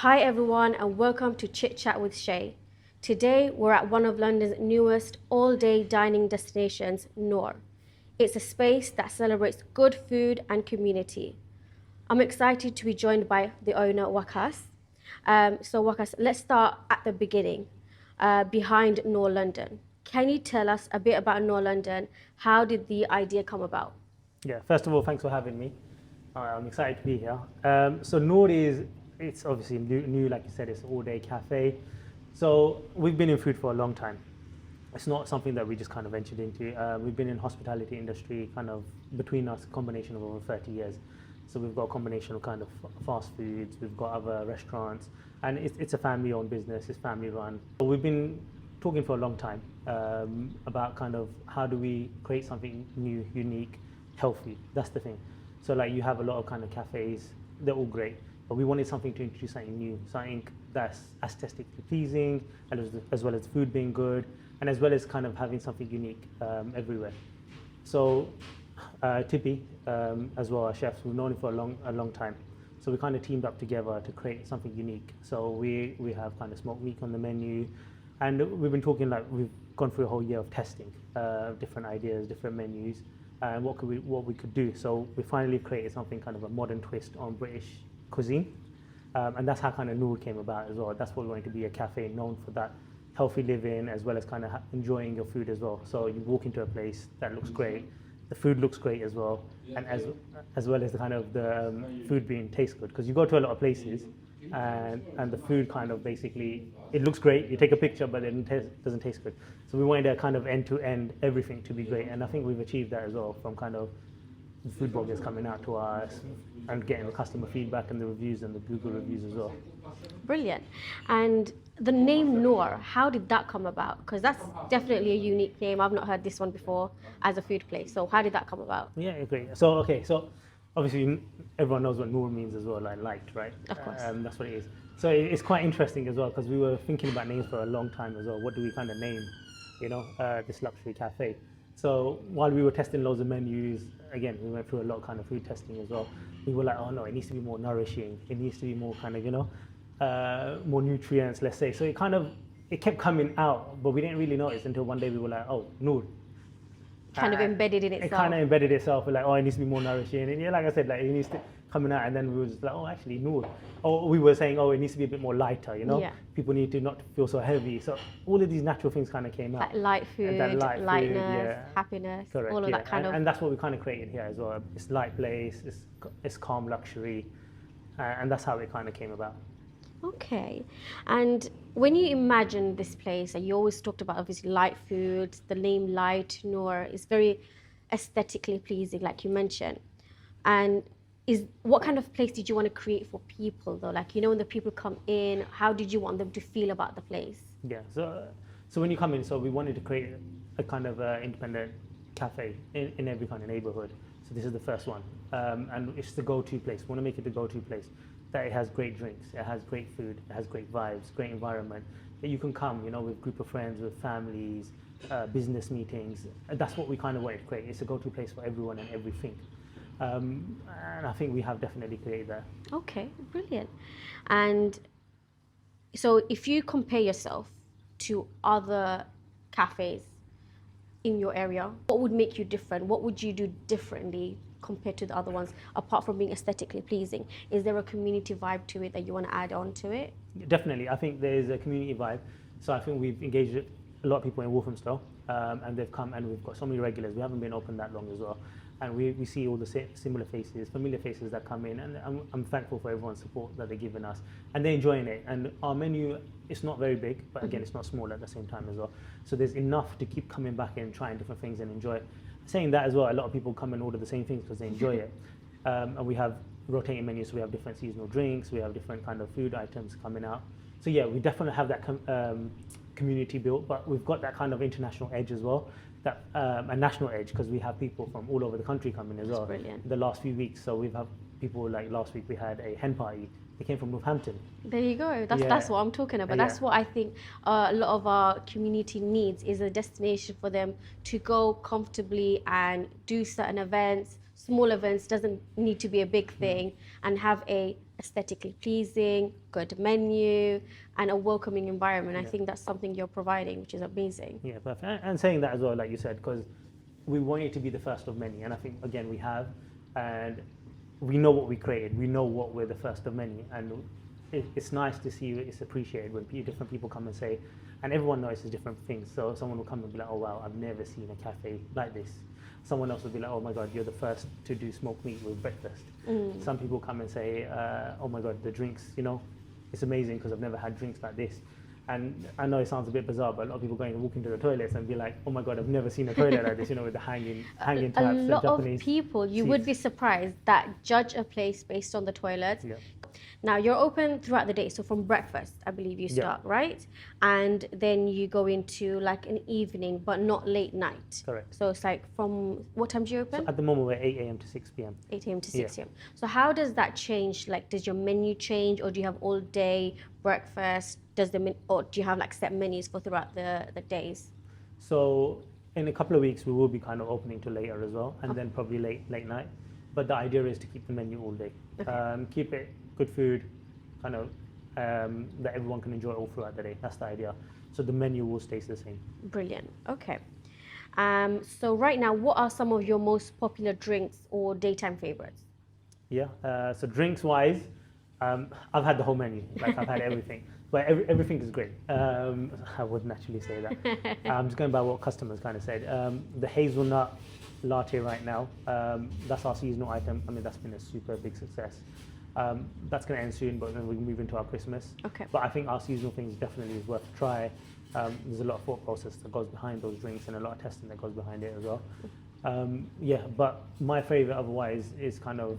Hi everyone and welcome to Chit Chat with Shaay. Today we're at one of London's newest all-day dining destinations, Nour. It's a space that celebrates good food and community. I'm excited to be joined by the owner, Waqass. So Waqass, let's start at the beginning, behind Nour London. Can you tell us a bit about Nour London? How did the idea come about? Yeah, first of all, thanks for having me. I'm excited to be here. So Nour it's obviously new, like you said, it's an all-day cafe. So we've been in food for a long time. It's not something that we just kind of ventured into. We've been in hospitality industry kind of between us, a combination of over 30 years. So we've got a combination of kind of fast foods, we've got other restaurants, and it's a family-owned business, it's family-run. So we've been talking for a long time about kind of how do we create something new, unique, healthy. That's the thing. So like you have a lot of kind of cafes, they're all great, but we wanted something to introduce something new, something that's aesthetically pleasing, as well as food being good, and as well as kind of having something unique everywhere. So Tippy, as well, our chefs, we've known him for a long time. So we kind of teamed up together to create something unique. So we have kind of smoked meat on the menu, and we've been talking like we've gone through a whole year of testing different ideas, different menus, and what we could do. So we finally created something kind of a modern twist on British cuisine, and that's how kind of Nour came about as well. That's what we wanted to be, a cafe known for that healthy living as well as kind of enjoying your food as well. So you walk into a place that looks great, the food looks great as well, and as well as the kind of the food being tastes good, because you go to a lot of places and the food kind of basically, it looks great, you take a picture but it doesn't taste good. So we wanted a kind of end to end everything to be great, and I think we've achieved that as well, from kind of the food bloggers coming out to us and getting the customer feedback and the reviews and the Google reviews as well. Brilliant. And the name Nour, how did that come about? Because that's definitely a unique name. I've not heard this one before as a food place. So how did that come about? Yeah, great. So obviously everyone knows what Nour means as well, like light, right? Of course. That's what it is. So it's quite interesting as well, because we were thinking about names for a long time as well. What do we kind of name, this luxury cafe? So while we were testing loads of menus, again, we went through a lot of kind of food testing as well. We were like, oh no, it needs to be more nourishing. It needs to be more kind of, more nutrients, let's say. So it kept coming out, but we didn't really notice until one day we were like, oh, Nour. Kind of embedded in itself. It kind of embedded itself. We're like, oh, it needs to be more nourishing. And yeah, like I said, like it needs to coming out, and then we were just like, oh, actually, Nour. Or we were saying, oh, it needs to be a bit more lighter, Yeah. People need to not feel so heavy. So all of these natural things kind of came out. Like light food, lightness, happiness, correct, all of that kind of. And that's what we kind of created here as well. It's light place, it's calm luxury, and that's how it kind of came about. Okay. And when you imagine this place, and you always talked about obviously light food, the name Light Nour is very aesthetically pleasing, like you mentioned. And what kind of place did you want to create for people though? Like, when the people come in, how did you want them to feel about the place? Yeah, so when you come in, so we wanted to create a kind of independent cafe in every kind of neighborhood. So this is the first one, and it's the go-to place. We want to make it the go-to place. That it has great drinks, it has great food, it has great vibes, great environment. That you can come, with group of friends, with families, business meetings. And that's what we kind of wanted to create. It's a go-to place for everyone and everything. And I think we have definitely created that. Okay, brilliant. And so if you compare yourself to other cafes in your area, what would make you different? What would you do differently compared to the other ones, apart from being aesthetically pleasing? Is there a community vibe to it that you want to add on to it? Definitely, I think there's a community vibe. So I think we've engaged a lot of people in Walthamstow, and they've come, and we've got so many regulars. We haven't been open that long as well, and we see all the similar faces, familiar faces that come in, and I'm thankful for everyone's support that they're giving us, and they're enjoying it. And our menu, it's not very big, but again, it's not small at the same time as well. So there's enough to keep coming back and trying different things and enjoy it. Saying that as well, a lot of people come and order the same things because they enjoy it. And we have rotating menus, so we have different seasonal drinks, we have different kind of food items coming out. So yeah, we definitely have that community built, but we've got that kind of international edge as well, that a national edge, because we have people from all over the country coming as well. That's brilliant. The last few weeks, so we've had people like last week we had a hen party. They came from Northampton. There you go. That's what I'm talking about. That's what I think a lot of our community needs, is a destination for them to go comfortably and do certain events. Small events, doesn't need to be a big thing, and have a aesthetically pleasing, good menu, and a welcoming environment. I Yeah. think that's something you're providing, which is amazing. Yeah, perfect. And saying that as well, like you said, because we want it to be the first of many, and I think again we have, and we know what we created. We know what we're the first of many, and it's nice to see it's appreciated when different people come and say, and everyone notices different things. So someone will come and be like, oh wow, I've never seen a cafe like this. Someone else will be like, oh my God, you're the first to do smoked meat with breakfast. Some people come and say, oh my God, the drinks, it's amazing because I've never had drinks like this. And I know it sounds a bit bizarre, but a lot of people going to walk into the toilets and be like, oh my God, I've never seen a toilet like this, with the hanging taps. A lot of Japanese people, you seats. would be surprised, that judge a place based on the toilets. Yeah. Now, you're open throughout the day. So from breakfast, I believe you start, right? And then you go into like an evening, but not late night. Correct. So it's like from, what time do you open? So at the moment, we're 8 a.m. to 6 p.m. 8 a.m. to 6 a.m. So how does that change? Like, does your menu change, or do you have all day breakfast? Or do you have like set menus for throughout the days? So in a couple of weeks, we will be kind of opening to later as well, and then probably late night. But the idea is to keep the menu all day. Okay. Keep it good food, kind of that everyone can enjoy all throughout the day. That's the idea. So the menu will stay the same. Brilliant. Okay. So right now, what are some of your most popular drinks or daytime favorites? Yeah. So drinks wise, I've had the whole menu. Like I've had everything. But everything is great. I wouldn't actually say that. I'm just going by what customers kind of said. The hazelnut latte right now, that's our seasonal item. I mean, that's been a super big success. That's going to end soon, but then we can move into our Christmas. Okay. But I think our seasonal things definitely is worth a try. There's a lot of thought process that goes behind those drinks and a lot of testing that goes behind it as well. Yeah, but my favorite otherwise is kind of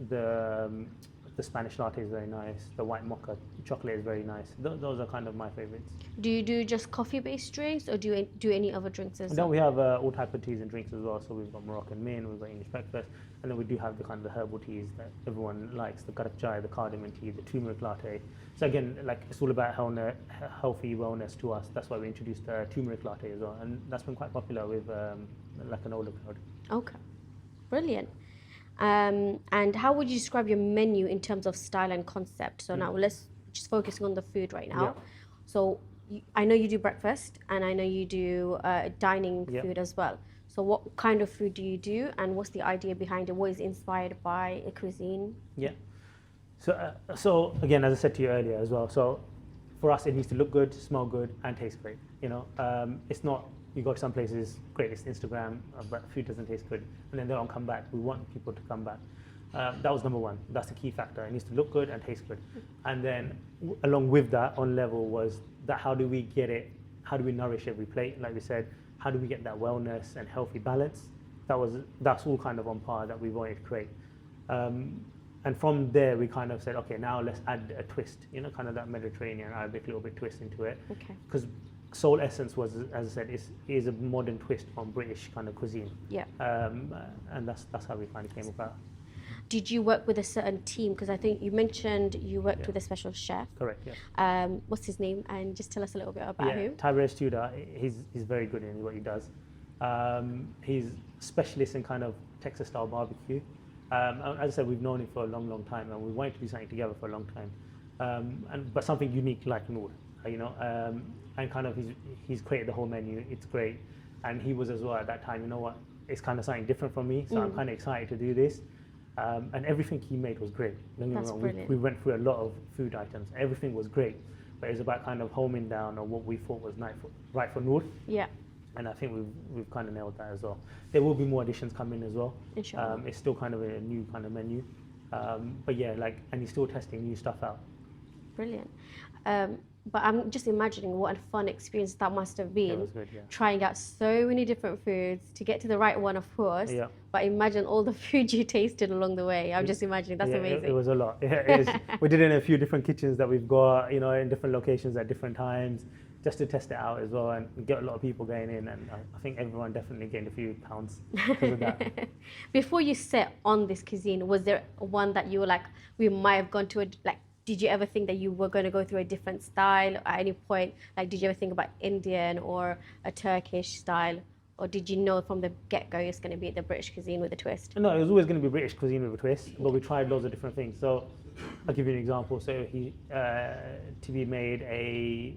the Spanish latte is very nice. The white mocha chocolate is very nice. Those are kind of my favorites. Do you do just coffee-based drinks, or do you do any other drinks as well? Then we have all type of teas and drinks as well. So we've got Moroccan mint, we've got English breakfast, and then we do have the kind of the herbal teas that everyone likes: the karak chai, the cardamom tea, the turmeric latte. So again, like it's all about healthy wellness to us. That's why we introduced turmeric latte as well, and that's been quite popular with like an older crowd. Okay, brilliant. And how would you describe your menu in terms of style and concept? So now let's just focusing on the food right now. Yeah. So I know you do breakfast, and I know you do dining food as well. So what kind of food do you do, and what's the idea behind it? What is inspired by a cuisine? Yeah. So again, as I said to you earlier as well, so for us it needs to look good, smell good, and taste great. It's not you go to some places, great, it's Instagram, but food doesn't taste good, and then they don't come back. We want people to come back. That was number one. That's the key factor. It needs to look good and taste good. And then along with that, on level was that how do we get it? How do we nourish every plate? Like we said, how do we get that wellness and healthy balance? That's all kind of on par that we wanted to create. And from there, we kind of said, okay, now let's add a twist, kind of that Mediterranean Arabic little bit twist into it. Okay. Because Soul Essence was, as I said, is a modern twist on British kind of cuisine. Yeah. And that's how we kind of came about. Did you work with a certain team? Because I think you mentioned you worked with a special chef. Correct, yeah. What's his name? And just tell us a little bit about him. Tyrese Tudor, he's very good in what he does. He's specialist in kind of Texas-style barbecue. As I said, we've known him for a long, long time, and we wanted to do something together for a long time. But something unique like Nour, and kind of he's created the whole menu. It's great, and he was as well at that time. You know what? It's kind of something different from me, so I'm kind of excited to do this. And everything he made was great. Don't get me wrong, brilliant. we went through a lot of food items. Everything was great, but it's about kind of homing down on what we thought was right for Nour. Yeah. And I think we've kind of nailed that as well. There will be more additions coming as well. Inshallah. It's still kind of a new kind of menu. But yeah, and he's still testing new stuff out. Brilliant. But I'm just imagining what a fun experience that must have been. It was good, yeah. Trying out so many different foods to get to the right one, of course. Yeah. But imagine all the food you tasted along the way. I'm just imagining. That's amazing. It was a lot. Yeah, we did it in a few different kitchens that we've got, in different locations at different times, just to test it out as well and get a lot of people going in. And I think everyone definitely gained a few pounds because of that. Before you set on this cuisine, was there one that you were like, we might have gone to did you ever think that you were going to go through a different style at any point? Like, did you ever think about Indian or a Turkish style? Or did you know from the get-go it's going to be the British cuisine with a twist? No, it was always going to be British cuisine with a twist, but we tried loads of different things. So I'll give you an example. So he TV made a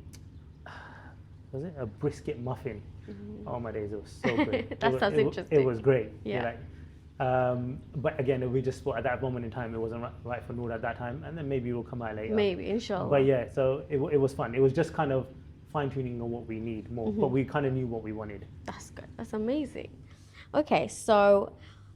brisket muffin. Oh my days, it was so good. That sounds interesting. It was great. Yeah. But again, we just thought at that moment in time it wasn't right for Nour at that time, and then maybe it will come out later. Maybe, inshallah. But yeah, so it was fun. It was just kind of fine tuning on what we need more, but we kind of knew what we wanted. That's good. That's amazing. Okay, so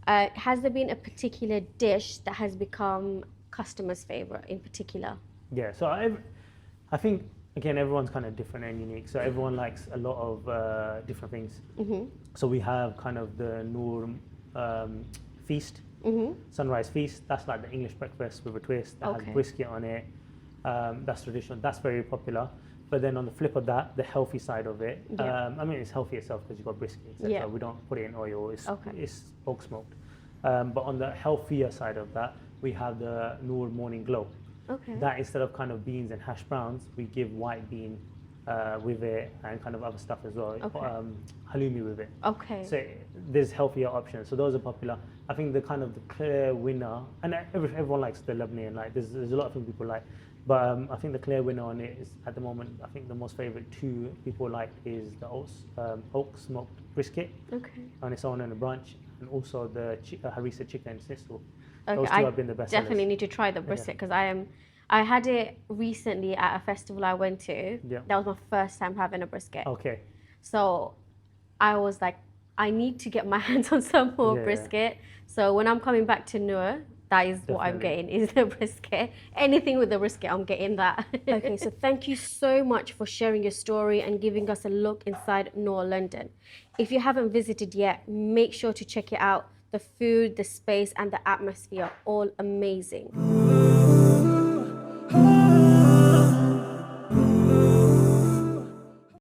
has there been a particular dish that has become customers' favorite in particular? Yeah, so I think again everyone's kind of different and unique. So everyone likes a lot of different things. So we have kind of the Nour feast, sunrise feast. That's like the English breakfast with a twist that has brisket on it. That's traditional. That's very popular. But then on the flip of that, the healthy side of it, I mean, it's healthy itself because you've got brisket, etc. Yeah. We don't put it in oil, it's oak smoked. But on the healthier side of that, we have the Nour morning glow. Okay. That instead of kind of beans and hash browns, we give white bean with it and kind of other stuff as well. Halloumi with it. Okay. So there's healthier options. So those are popular. I think the kind of the clear winner, and everyone likes the Lebanese, like there's a lot of things people like. But I think the clear winner on it is at the moment, I think the most favorite two people like is the oak smoked brisket on its own and a brunch, and also the harissa chicken schnitzel. Those two have been the best definitely sellers. need to try the brisket because I had it recently at a festival I went to. Yeah. That was my first time having a brisket. Okay. So I was like, I need to get my hands on some more brisket. So when I'm coming back to Nour, that is what I'm getting, is the brisket. Anything with the brisket, I'm getting that. Okay, so thank you so much for sharing your story and giving us a look inside Nour London. If you haven't visited yet, make sure to check it out. The food, the space, and the atmosphere, all amazing.